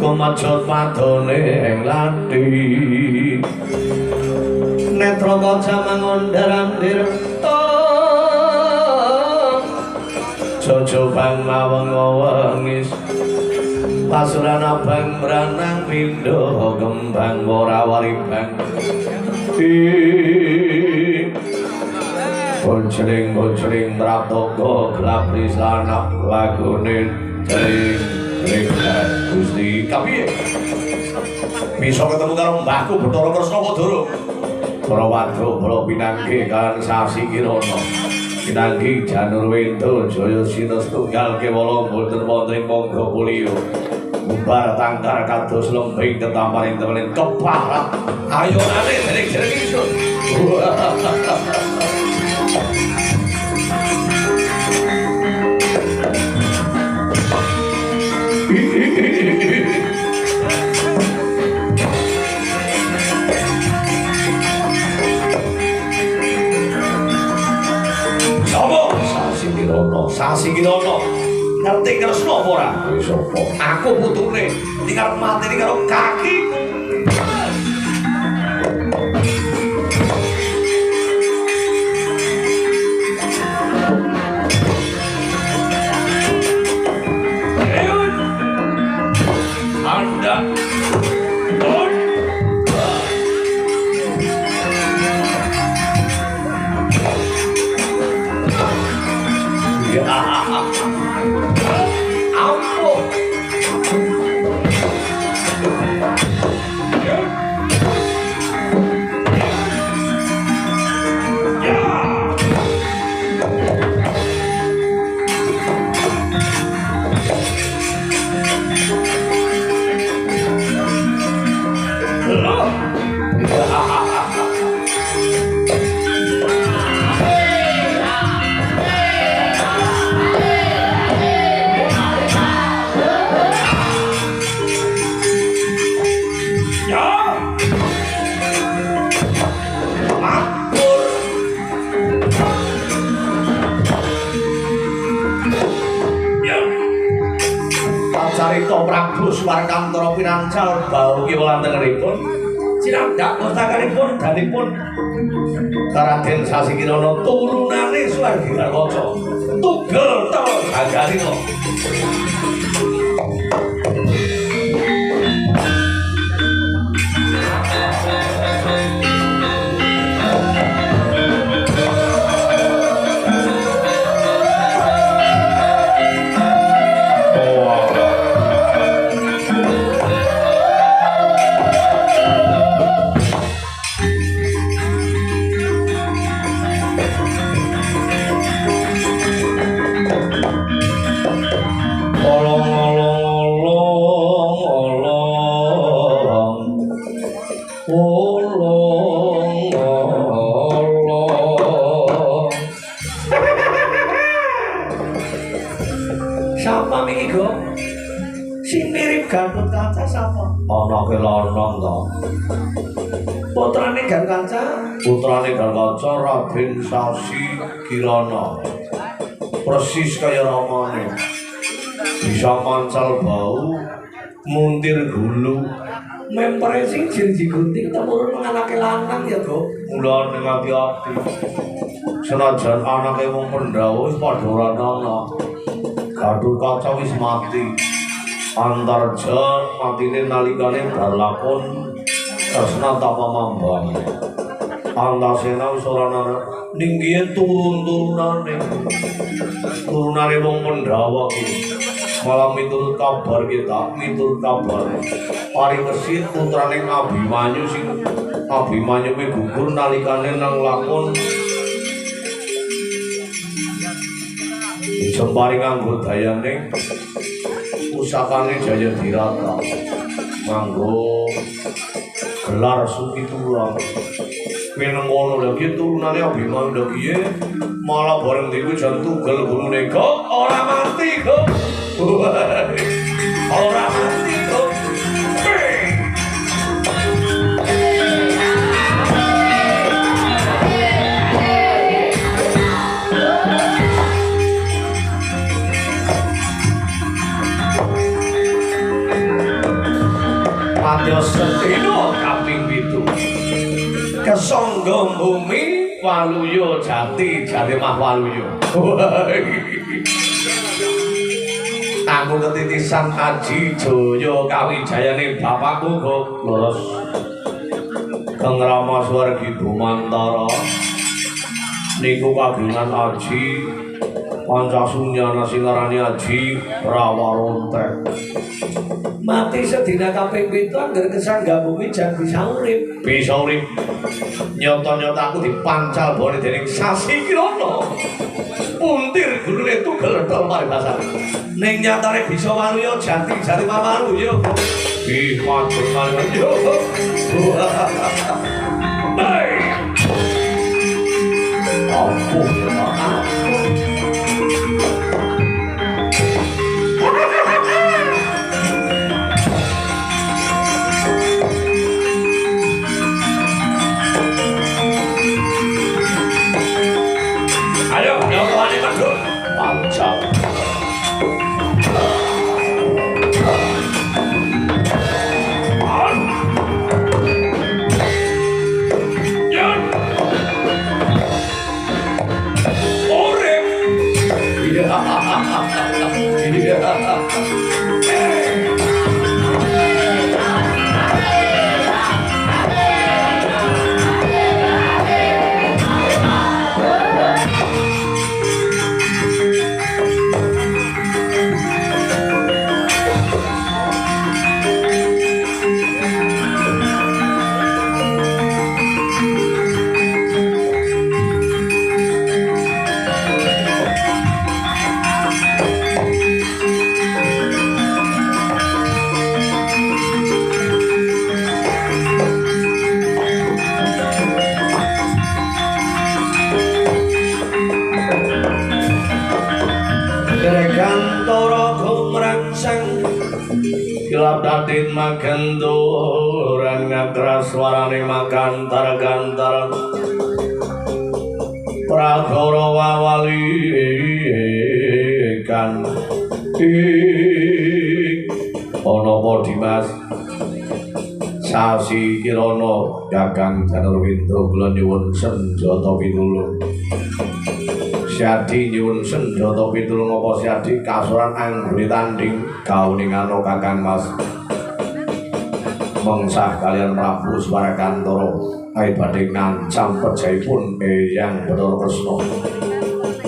Kumacut padone ing lati netra kaca mangondarandir jojo bang maweng-wengis pasuran abang beranang pindho kembang ora waribang Bojring pratoga gelap risanak lagune jering ringkat Gusti kapiye bisa ketemu karo mbahku Bathara Kresna Padara para wadya para pinangge kan Sasi Kirana pinangge Janurwenda Jaya Sinastunggal kewala boten wonten mangga mulya bubar tangkar kados lembing ketamparing temen keparat ayonane jering-jering isun Sasi Kirana ngerti Kresna apa ora? Sapa? Aku putune tinggal mati karo kakiku. Anda Prabu Swarkantara pinancal bau kiwalan tengeripun sinamdak pustakanipun danipun Raden Sasi Kirana turunane Swargirawaca tugel ta Gagarina ana kelonong to putrane Gangkanca Raden Sasi Kirana persis kaya ramane bisa mancal bau muntir gulu mempere sing jinji gunting temurun anake lanang ya Go mulane ngati-ati senajan anake wong Pandhawa wis padha ora ana Gatotkaca wis mati Antarja matine nalikane berlakon Kresna Tapamambane Antasena wis ora ana ning kiye turun-turunane wong Pandhawa kuwi malah miturut kabar Parikesit putrane Abimanyu sing Abimanyu kuwi gugur nalikane nang lakon Jempari nganggo dayane pusakane Jayadirata nganggo gelar Sukitura meneng ngono lho ki turunane Abimanyu lho piye malah bareng diku jan tugel gurune kok ora mati kok ora mati kok Padya sedina kaping 7 kesangga bumi waluya jati jati mah waluya aku ketitisan Aji Jaya kawijayane bapakku kok leres Kang Rama Swargi Dumantara niku kagungan Aji Pancasunyana sing ngarani Aji Rawarontek mati sedina kaping 7 angger kesangga bumi jan bisa urip nyata-nyata aku dipancal bone dening Sasi Kirana puntir gulune tugel dol paribasan ning nyatane bisa waluya jati jati waluya ih matur waluya bae ampun Datin magendoran ngagras warane magantar-gantar pragara wawalikan ana apa Dimas Sasi Kirana Kakang Janurwinda kula nyuwun senjata pitulung Siadi nyuwun senjata pitulung apa Siadi kasuran anggone tanding kauningano Kakang Mas mengsah kalian Prabu Swarakantara ayo badhe ngancam pejaipun Eyang Bathara Kresna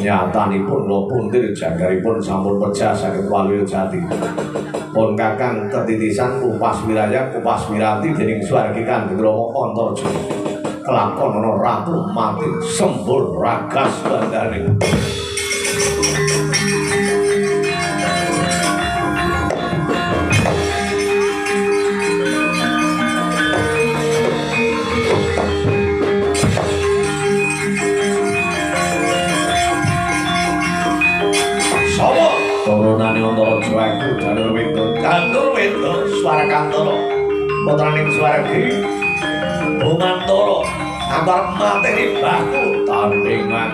nyatanipun kula puntir jagaripun sampun pejah saking waluya jati pun Kakang ketitisan Kupas Wiraya Kupas Wiranti dening Swargi Kanjeng Rama Antarja kelakon ana ratu mati sembur ragas bandane turunane Antarja aku Janurwinda Swarakantara putraning Swargi Bumantara antar materi baku tandingan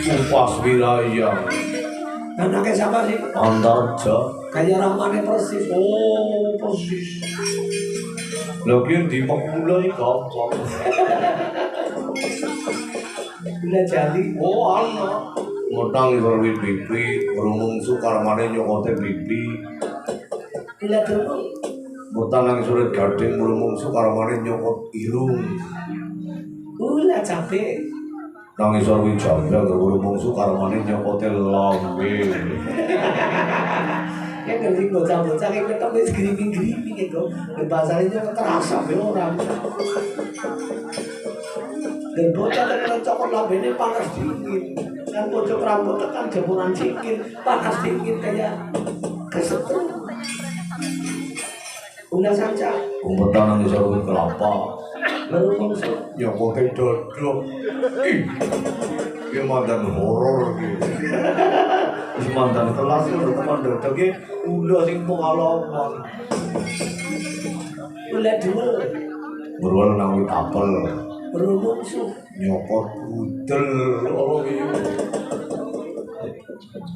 Kupas Wiraya. Anaknya siapa sih? Antarja. Kayak ramane persis. Oh, persis. Lho ki di pemula iki gampang. Bila jadi, oh ana. Ngutang ngerwi pipi, rumung sukarmane nyokote pipi. Bila dulu. Ngutang nang surat gading rumung sukarmane nyokot irung. Ula capek. Nang isor wijaya guru mungsu karmane nyokote lambe. Ya ngerti bocah-bocah iki ketok wis griping-griping iku. Bahasane yo terasa be ora. Dan bocah tekan cokot lambene panas dingin. Kan pojok rambut tekan jemuran sikil panas dingin kayak kesetrum. Ula sanca. Kumpetan nang isor kuwi kelapa. Baru mongso. Ya kok dodok. Ih. Ki mandan horor iki. Wis mandan kelas lho teman dodok ki ula sing pengalaman. Ula dhuwur. Berwal nang wit apel. Baru mongso. Nyokot budel ora iki.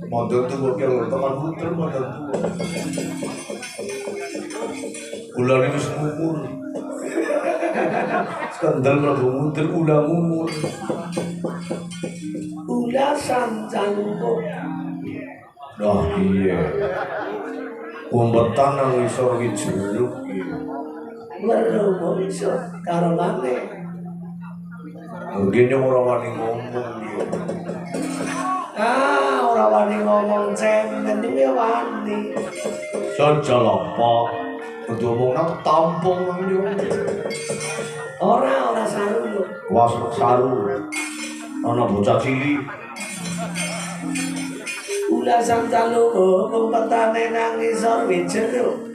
Mandan tuh kok teman budel mandan tuh. Ulane wis ngukur. Skandal mlebu muter ulah ngumur. Ula sancan kok. Dah iya. Kumpetan nang isor iki jeruk iki. Baru mongso karo maneh. Mungkin ora wani ngomong iki. Ora wani ngomong cemen iki wani. Sajal apa? Kudu omong nang tampung yo. Ora saru. Was saru. Ana bocah cilik. Ula sancan lho kumpetane nang isor jeruk.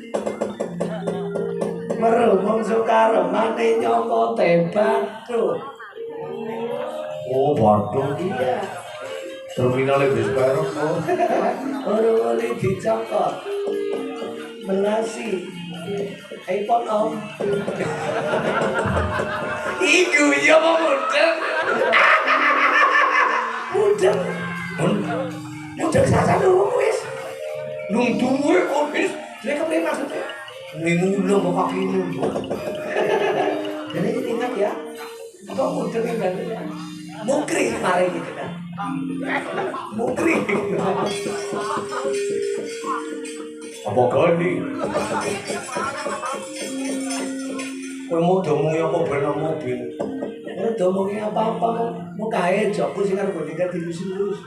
Baru mongso karo maneh nyoko tebatu. Oh, Bandung Iya. terminale bis Peron kok. Ora oleh dicokot. Melasi. iPhone om. Iku ya mau mudeng. Mudeng. Mudeng saja lu wis. Nung duwe kok wis. Lek kepriye maksudnya? Minggu mau kaki ini. Jadi ingat ya. Kok mudeng ini mukri mari gitu kan. Mukri. Apa gani? Kowe mau domongi apa ben mobil? Ora domongi apa-apa mau kae jokku sing arep dikat dilus-lus.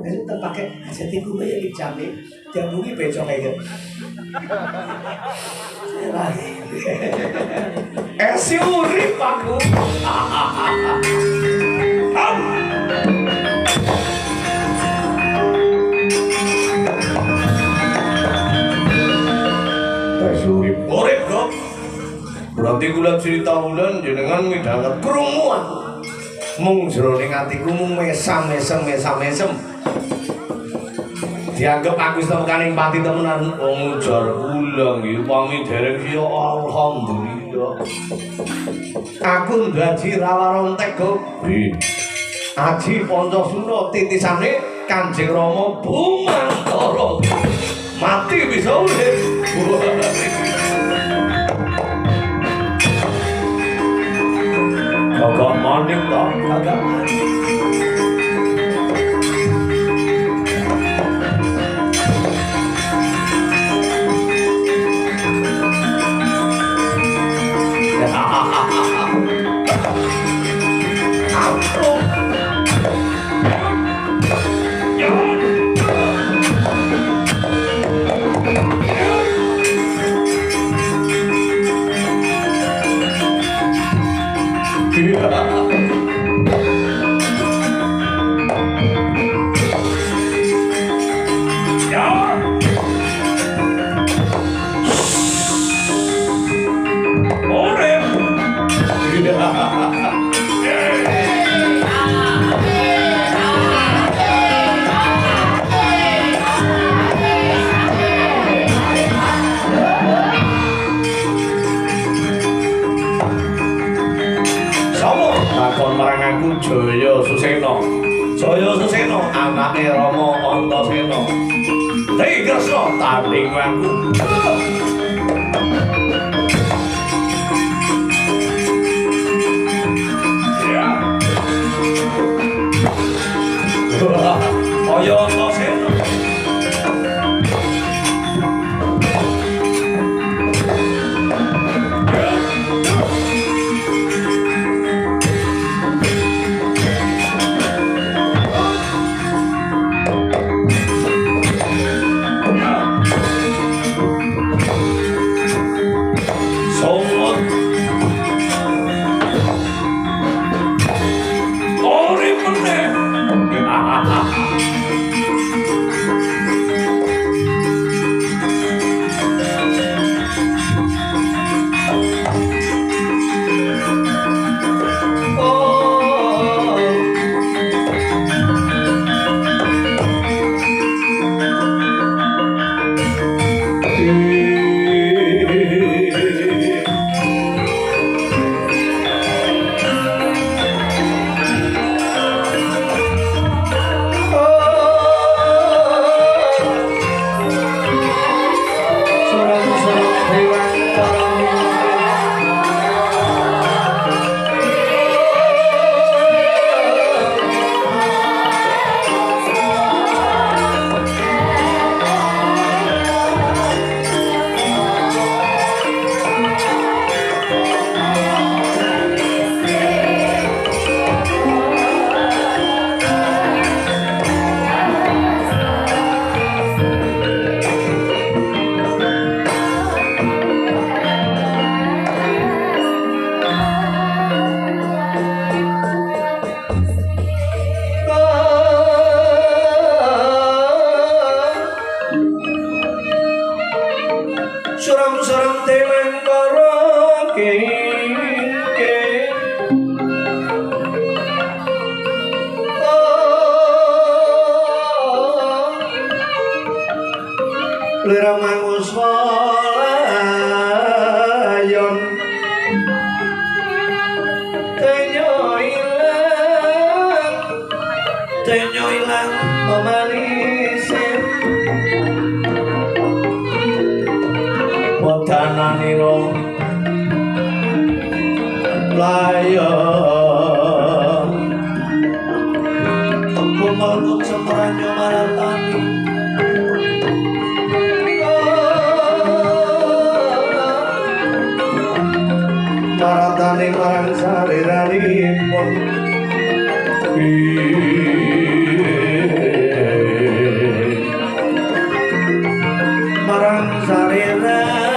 Wis tak pakai jatiku kaya iki jame. Diambungi becok kae. Si urip aku. Urip kok. Berarti kula cerita ulan jenengan midhanget krungu aku. Mung jroning atiku mung mesam. Dianggap aku temenan pati temenan wong ujar ulang iki pami dereng ya alhamdulillah. Aku dadi rawarontek kok. Aji Pancasuna titisane Kanjeng Rama Bumantara. Mati bisa urip. Agak maning tak? Agak maning. Jaya Susena anake Rama Antasena. Dai Kresna tanding aku. Ya. Jaya Antasena. Suram-suram dewen para kengke Lira mangus walayon Tenyo ilang memanisin Wadananiro layon Teguh melukut semeranyo maratani Maratani marang sariranipun marang sariranipun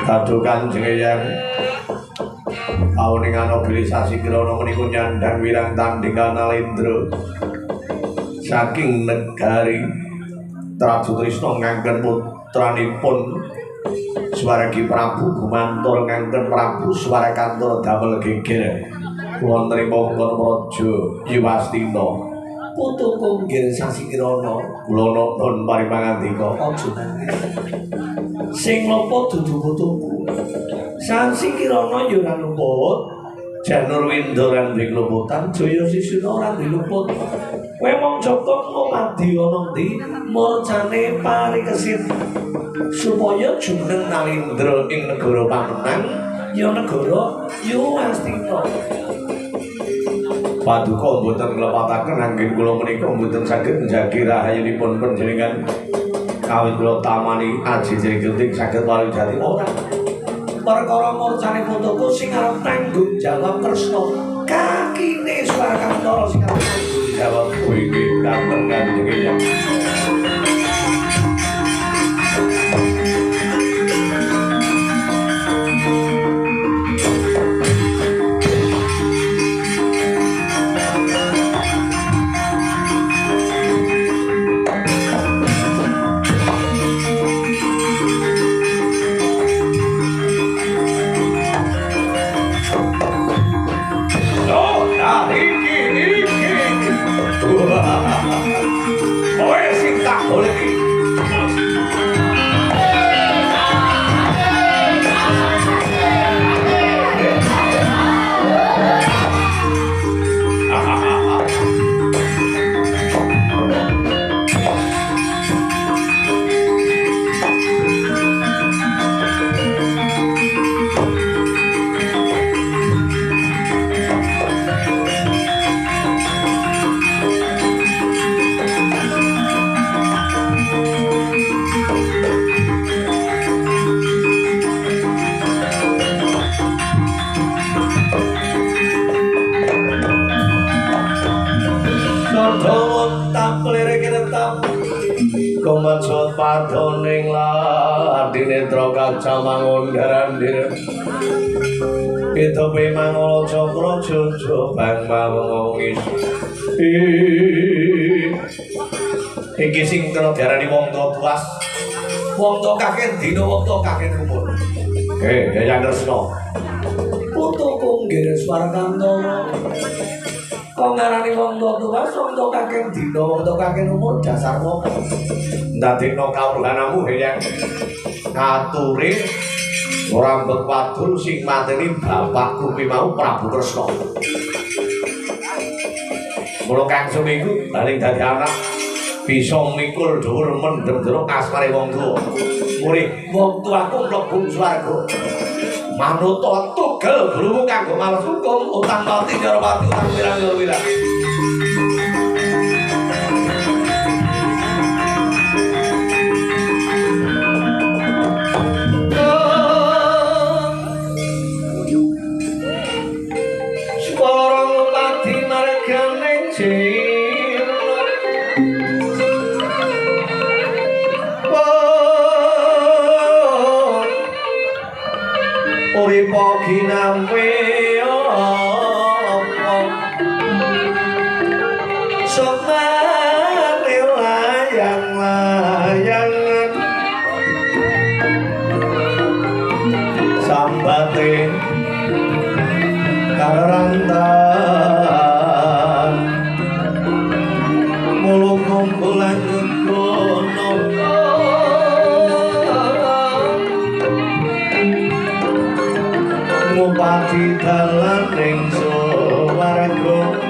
Kadu Kanjeng Eyang kauningan mobilisasi krana menika nyandhang wirang tanding Kanalendra saking negari Prabu Trisna ngangken putranipun Swaragi Prabu Gumantur ngangken Prabu Swarakantara damel geger wonten ing wewengkon Praja Yuwastina putu kunggir Sasi Kirana kula nuwun parimangandika aja nangis sing lopo dudu putuku Sasi Kirana ya ora luput Janur Winda lan Wikloputan Jaya Sisuna ora diluput kowe mong Joko ngomadi ana ndi mocane parikesit supaya jumeneng Nalendra ing negara pamenang ya negara Yuwastina Paduka mboten nglepataken anggen kula menika mboten saged njagi rahayunipun panjenengan kawit kula tamani aji jering saged walujati ora perkara murcane putuku sing arep tanggung jawab Kresna kakine Swarakantara sing arep tanggung jawab kowe iki kanten Kanjeng Eyang Komatsot patoning ladinendra kaca mangondarandir Itope mangala cakra jojo bang mawengis Iki sing kena diarani wong tuwas wong kakek dina wong kakek umur Yayang Kresna putuku nggih Swarakantara kok ngarani wong tuwas wong kakek dina wong kakek umur dasar wong ndadekno kawruhanamu Yayang ngaturi ora mbek wadul sing mateni bapakku kuwi mau Prabu Kresna mula Kangsu iku baling dadi anak bisa mikul dhuwur mendem jero asmane wong tuwa mulih wong tuaku mlebu swarga manut tugel guru kanggo males hukum utang pati jaro pati utang wirang-wirang Uripa ginawe karantan mulung kumpulan kono ngupati dalan ning swarga